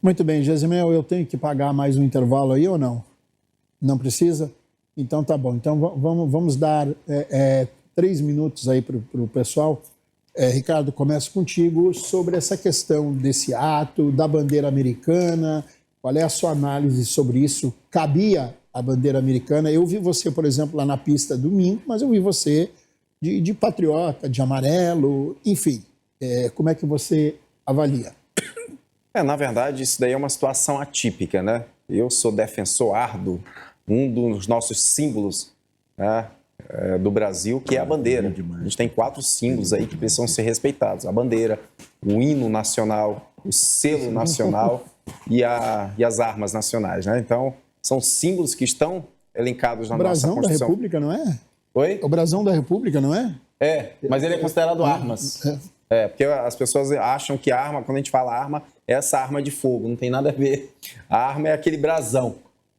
Muito bem, Gesimel, eu tenho que pagar mais um intervalo aí ou não? Não precisa? Então tá bom. Então vamos dar 3 minutos aí para o pessoal. Ricardo, começo contigo sobre essa questão desse ato, da bandeira americana. Qual é a sua análise sobre isso? Cabia a bandeira americana? Eu vi você, por exemplo, lá na pista domingo, mas eu vi você de patriota, de amarelo, enfim. Como é que você avalia? Na verdade, isso daí é uma situação atípica, né? Eu sou defensor árduo, um dos nossos símbolos, né, do Brasil, que é a bandeira. A gente tem 4 símbolos aí que precisam ser respeitados: a bandeira, o hino nacional, o selo nacional e as armas nacionais, né? Então, são símbolos que estão elencados na nossa Constituição. O brasão da República, não é? Oi? O brasão da República, não é? Mas ele é considerado armas. Porque as pessoas acham que a arma, quando a gente fala arma, é essa arma de fogo, não tem nada a ver. A arma é aquele brasão,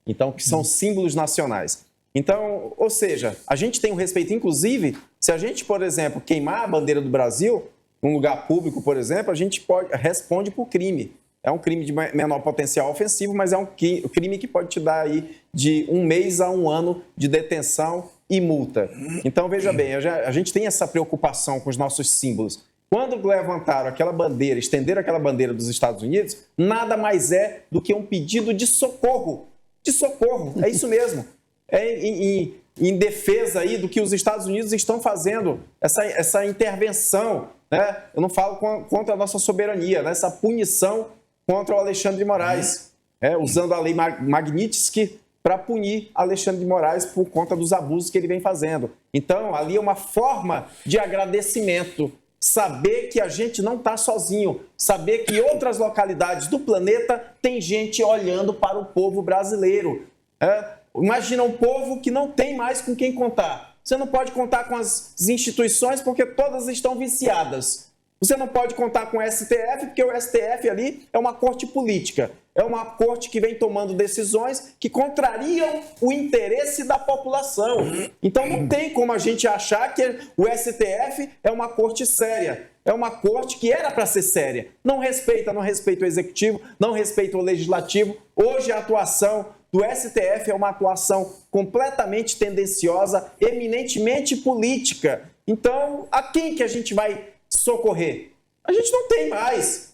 então, que são símbolos nacionais. Então, ou seja, a gente tem um respeito, inclusive, se a gente, por exemplo, queimar a bandeira do Brasil, num lugar público, por exemplo, a gente responde por crime. É um crime de menor potencial ofensivo, mas é um crime que pode te dar aí de 1 mês a 1 ano de detenção e multa. Então, veja bem, a gente tem essa preocupação com os nossos símbolos. Quando levantaram aquela bandeira, estenderam aquela bandeira dos Estados Unidos, nada mais é do que um pedido de socorro. De socorro, é isso mesmo. Em defesa aí do que os Estados Unidos estão fazendo, essa intervenção, né? Eu não falo contra a nossa soberania, né? Essa punição contra o Alexandre de Moraes, usando a lei Magnitsky para punir Alexandre de Moraes por conta dos abusos que ele vem fazendo. Então, ali é uma forma de agradecimento. Saber que a gente não está sozinho, saber que outras localidades do planeta tem gente olhando para o povo brasileiro. Imagina um povo que não tem mais com quem contar. Você não pode contar com as instituições porque todas estão viciadas. Você não pode contar com o STF porque o STF ali é uma corte política. É uma corte que vem tomando decisões que contrariam o interesse da população. Então não tem como a gente achar que o STF é uma corte séria. É uma corte que era para ser séria. Não respeita o executivo, não respeita o legislativo. Hoje a atuação do STF é uma atuação completamente tendenciosa, eminentemente política. Então, a quem que a gente vai socorrer? A gente não tem mais.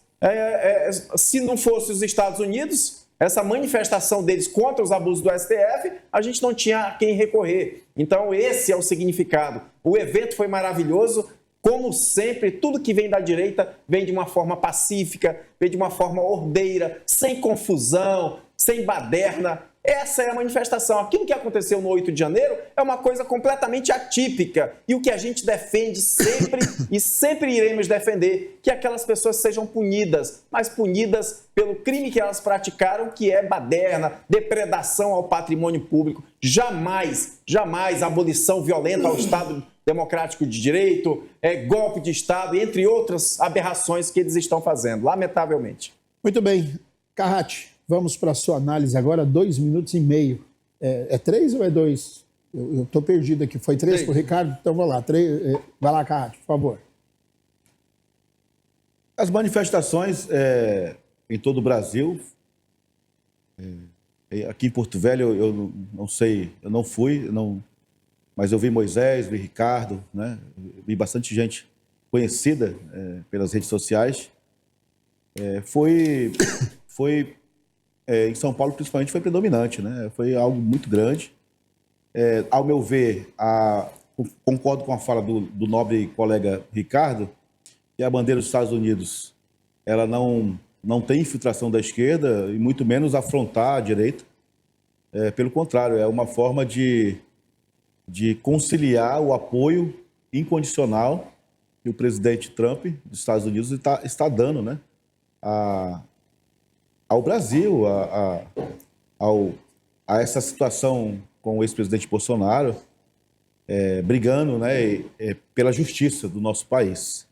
Se não fosse os Estados Unidos, essa manifestação deles contra os abusos do STF, a gente não tinha a quem recorrer. Então, esse é o significado. O evento foi maravilhoso. Como sempre, tudo que vem da direita vem de uma forma pacífica, vem de uma forma ordeira, sem confusão, sem baderna. Essa é a manifestação. Aquilo que aconteceu no 8 de janeiro é uma coisa completamente atípica. E o que a gente defende sempre e sempre iremos defender, que aquelas pessoas sejam punidas, mas punidas pelo crime que elas praticaram, que é baderna, depredação ao patrimônio público. Jamais, jamais abolição violenta ao Estado democrático de direito, golpe de Estado, entre outras aberrações que eles estão fazendo, lamentavelmente. Muito bem. Carrati, vamos para a sua análise agora, 2 minutos e meio. É 3 ou é 2? Eu estou perdido aqui. Foi 3 para o Ricardo? Então vai lá. 3, vai lá, Carrati, por favor. As manifestações em todo o Brasil, aqui em Porto Velho, eu não sei, eu não fui, mas eu vi Moisés, vi Ricardo, né? Vi bastante gente conhecida pelas redes sociais. Em São Paulo, principalmente, foi predominante, né? Foi algo muito grande. Ao meu ver, concordo com a fala do nobre colega Ricardo, que a bandeira dos Estados Unidos ela não tem infiltração da esquerda e muito menos afrontar a direita. Pelo contrário, é uma forma de conciliar o apoio incondicional que o presidente Trump dos Estados Unidos está dando, né, ao Brasil, a essa situação com o ex-presidente Bolsonaro, brigando, né, pela justiça do nosso país.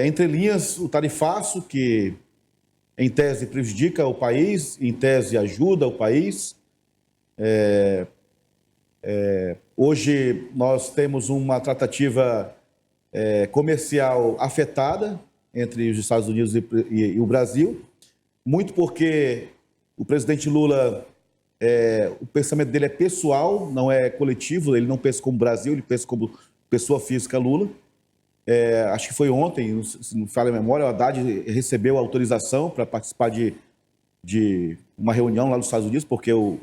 Entre linhas, o tarifaço, que em tese prejudica o país, em tese ajuda o país. Hoje nós temos uma tratativa comercial afetada entre os Estados Unidos e o Brasil, muito porque o presidente Lula, o pensamento dele é pessoal, não é coletivo, ele não pensa como Brasil, ele pensa como pessoa física Lula. Acho que foi ontem, se não falha a memória, o Haddad recebeu autorização para participar de uma reunião lá nos Estados Unidos, porque o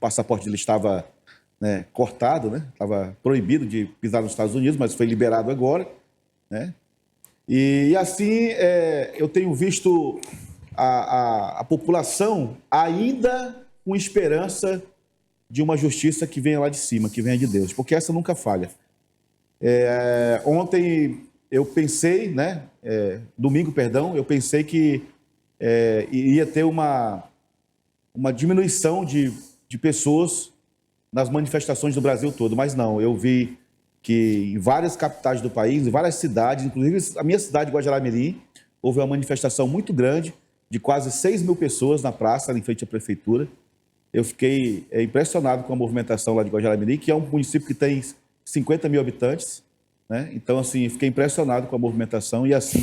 passaporte dele estava, né, cortado, né? Estava proibido de pisar nos Estados Unidos, mas foi liberado agora, né? E assim, eu tenho visto a população ainda com esperança de uma justiça que venha lá de cima, que venha de Deus, porque essa nunca falha. Ontem eu pensei, né? Domingo, perdão, eu pensei que iria ter uma diminuição de pessoas nas manifestações do Brasil todo, mas não, eu vi que em várias capitais do país, em várias cidades, inclusive a minha cidade, Guajará-Mirim, houve uma manifestação muito grande de quase 6 mil pessoas na praça, em frente à prefeitura. Eu fiquei impressionado com a movimentação lá de Guajará-Mirim, que é um município que tem 50 mil habitantes, né? Então, assim, fiquei impressionado com a movimentação e assim,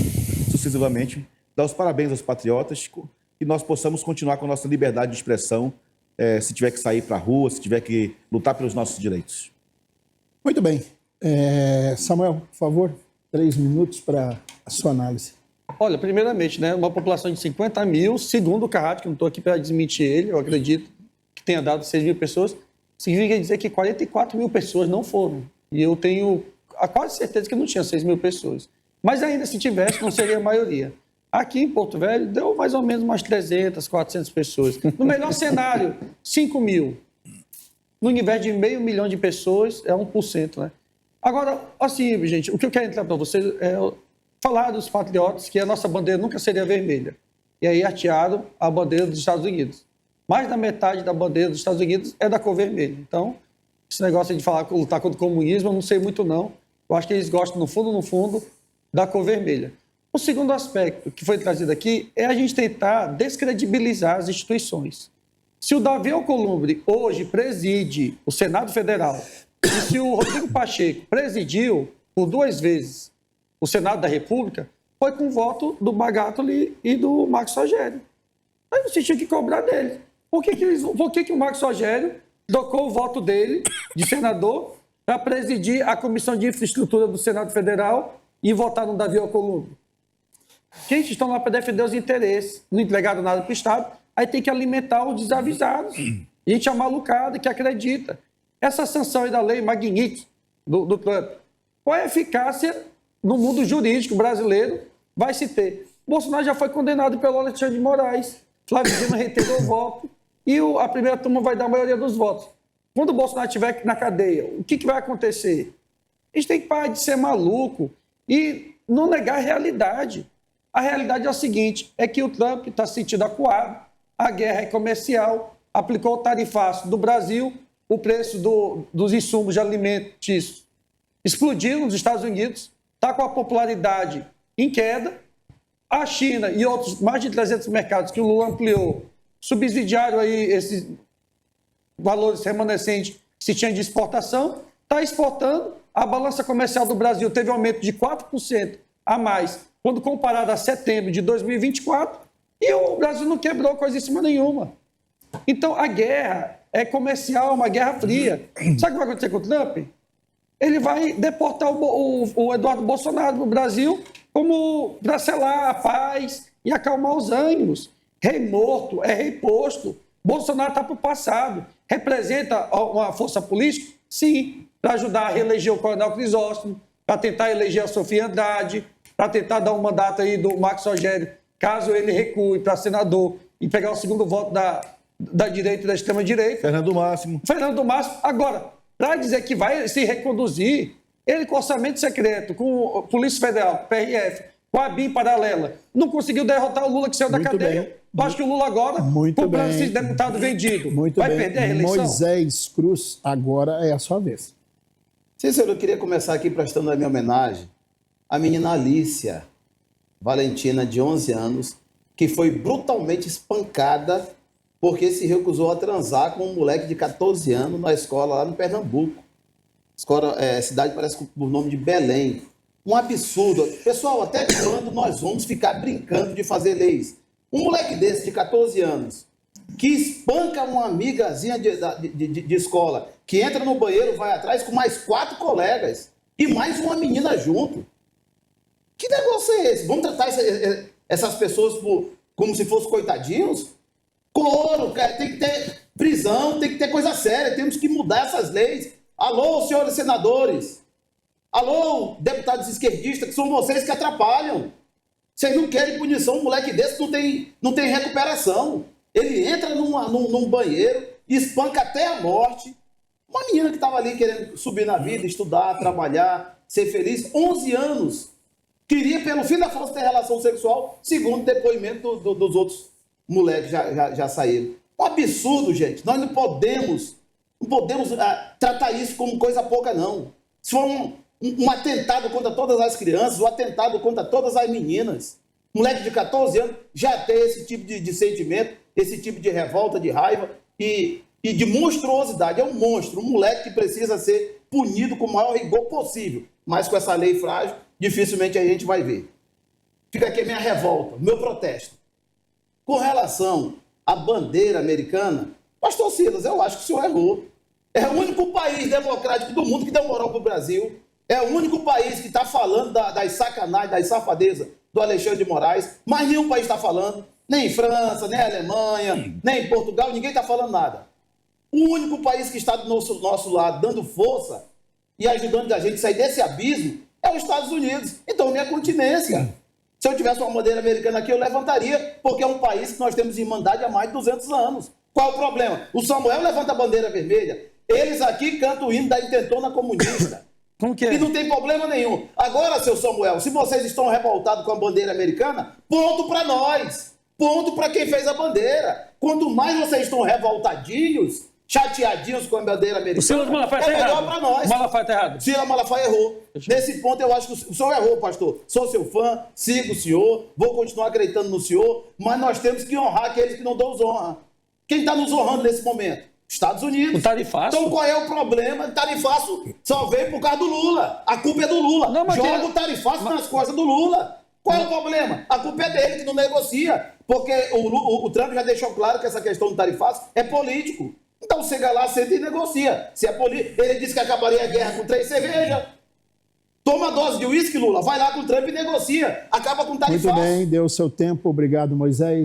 sucessivamente, dar os parabéns aos patriotas e nós possamos continuar com a nossa liberdade de expressão, se tiver que sair para a rua, se tiver que lutar pelos nossos direitos. Muito bem. Samuel, por favor, 3 minutos para a sua análise. Olha, primeiramente, né, uma população de 50 mil, segundo o Carrapes, que não estou aqui para desmentir ele, eu acredito que tenha dado 6 mil pessoas, significa dizer que 44 mil pessoas não foram. E eu tenho a quase certeza que não tinha 6 mil pessoas. Mas ainda se tivesse, não seria a maioria. Aqui em Porto Velho, deu mais ou menos umas 300, 400 pessoas. No melhor cenário, 5 mil. No universo de 500 mil de pessoas, é 1%, né? Agora, assim, gente, o que eu quero entrar para vocês é falar dos patriotas que a nossa bandeira nunca seria vermelha. E aí artearam a bandeira dos Estados Unidos. Mais da metade da bandeira dos Estados Unidos é da cor vermelha. Então, esse negócio de falar lutar contra o comunismo, eu não sei muito não. Eu acho que eles gostam, no fundo, da cor vermelha. O segundo aspecto que foi trazido aqui é a gente tentar descredibilizar as instituições. Se o Davi Alcolumbre hoje preside o Senado Federal e se o Rodrigo Pacheco presidiu por 2 vezes o Senado da República, foi com o voto do Bagatoli e do Marcos Rogério. Aí você tinha que cobrar dele. Por que o Marcos Rogério trocou o voto dele, de senador, para presidir a Comissão de Infraestrutura do Senado Federal e votar no Davi Alcolumbre? Gente, estão lá para defender os interesses, não entregaram nada para o Estado, aí tem que alimentar os desavisados. E gente amalucada que acredita. Essa sanção aí da lei Magnitsky do Trump, qual é a eficácia no mundo jurídico brasileiro vai se ter? Bolsonaro já foi condenado pelo Alexandre de Moraes, Flávio Dino reiterou o voto e a primeira turma vai dar a maioria dos votos. Quando o Bolsonaro estiver na cadeia, o que vai acontecer? A gente tem que parar de ser maluco e não negar a realidade. A realidade é o seguinte, é que o Trump está se sentindo acuado, a guerra é comercial, aplicou o tarifaço do Brasil, o preço dos insumos de alimentícios explodiu nos Estados Unidos, está com a popularidade em queda, a China e outros mais de 300 mercados que o Lula ampliou, subsidiaram aí esses valores remanescentes que se tinha de exportação, está exportando, a balança comercial do Brasil teve um aumento de 4% a mais quando comparado a setembro de 2024, e o Brasil não quebrou coisíssima nenhuma. Então, a guerra é comercial, uma guerra fria. Sabe o que vai acontecer com o Trump? Ele vai deportar o Eduardo Bolsonaro para o Brasil como para selar a paz e acalmar os ânimos. Rei morto é rei posto. Bolsonaro está para o passado. Representa uma força política? Sim, para ajudar a reeleger o Coronel Crisóstomo, para tentar eleger a Sofia Andrade, para tentar dar um mandato aí do Marcos Rogério, caso ele recue para senador e pegar o segundo voto da direita e da extrema-direita. Fernando Máximo. Agora, para dizer que vai se reconduzir, ele com orçamento secreto, com Polícia Federal, PRF, com a BIM paralela, não conseguiu derrotar o Lula que saiu da cadeia. Eu acho que o Lula agora, comprando esses deputados vendidos, vai perder a reeleição. Moisés Cruz, agora é a sua vez. Cícero, eu queria começar aqui prestando a minha homenagem à menina Alicia Valentina, de 11 anos, que foi brutalmente espancada porque se recusou a transar com um moleque de 14 anos na escola lá no Pernambuco. Cidade parece por nome de Belém. Um absurdo. Pessoal, até quando nós vamos ficar brincando de fazer leis? Um moleque desse, de 14 anos, que espanca uma amigazinha de escola, que entra no banheiro, vai atrás com mais 4 colegas e mais uma menina junto. Que negócio é esse? Vamos tratar essas pessoas como se fossem coitadinhos? Couro, cara, tem que ter prisão, tem que ter coisa séria, temos que mudar essas leis. Alô, senhores senadores. Alô, deputados esquerdistas, que são vocês que atrapalham. Vocês não querem punição, um moleque desse não tem recuperação. Ele entra num banheiro, espanca até a morte. Uma menina que estava ali querendo subir na vida, estudar, trabalhar, ser feliz, 11 anos. Queria, pelo fim da força, ter relação sexual, segundo o depoimento dos outros moleques já saíram. Um absurdo, gente. Nós não podemos tratar isso como coisa pouca, não. Se for um atentado contra todas as crianças, um atentado contra todas as meninas. Moleque de 14 anos já tem esse tipo de sentimento, esse tipo de revolta, de raiva e de monstruosidade. É um monstro, um moleque que precisa ser punido com o maior rigor possível. Mas com essa lei frágil, dificilmente a gente vai ver. Fica aqui a minha revolta, meu protesto. Com relação à bandeira americana, pastor Silas, eu acho que o senhor errou. É o único país democrático do mundo que deu moral para o Brasil. É o único país que está falando das sacanagens, das safadezas do Alexandre de Moraes. Mas nenhum país está falando. Nem França, nem Alemanha, nem Portugal, ninguém está falando nada. O único país que está do nosso lado, dando força e ajudando a gente a sair desse abismo, é os Estados Unidos. Então, minha continência. Se eu tivesse uma bandeira americana aqui, eu levantaria, porque é um país que nós temos irmandade há mais de 200 anos. Qual é o problema? O Samuel levanta a bandeira vermelha. Eles aqui cantam o hino da intentona comunista. Como que é? E não tem problema nenhum. Agora, seu Samuel, se vocês estão revoltados com a bandeira americana, ponto para nós. Ponto para quem fez a bandeira. Quanto mais vocês estão revoltadinhos, chateadinhos com a bandeira americana, O Silas Malafaia é melhor para nós. O Malafaia está errado. Silas Malafaia errou. Nesse ponto, eu acho que o senhor errou, pastor. Sou seu fã, sigo o senhor, vou continuar acreditando no senhor, mas nós temos que honrar aqueles que não dão honra. Quem está nos honrando nesse momento? Estados Unidos. O tarifaço. Então qual é o problema? O tarifaço só veio por causa do Lula. A culpa é do Lula. Não, mas joga o tarifaço nas costas do Lula. Qual é o problema? A culpa é dele, que não negocia. Porque o Trump já deixou claro que essa questão do tarifaço é político. Então chega lá, senta e negocia. Se é político, ele disse que acabaria a guerra com 3 cervejas. Toma dose de uísque, Lula. Vai lá com o Trump e negocia. Acaba com o tarifaço. Muito bem, deu o seu tempo. Obrigado, Moisés.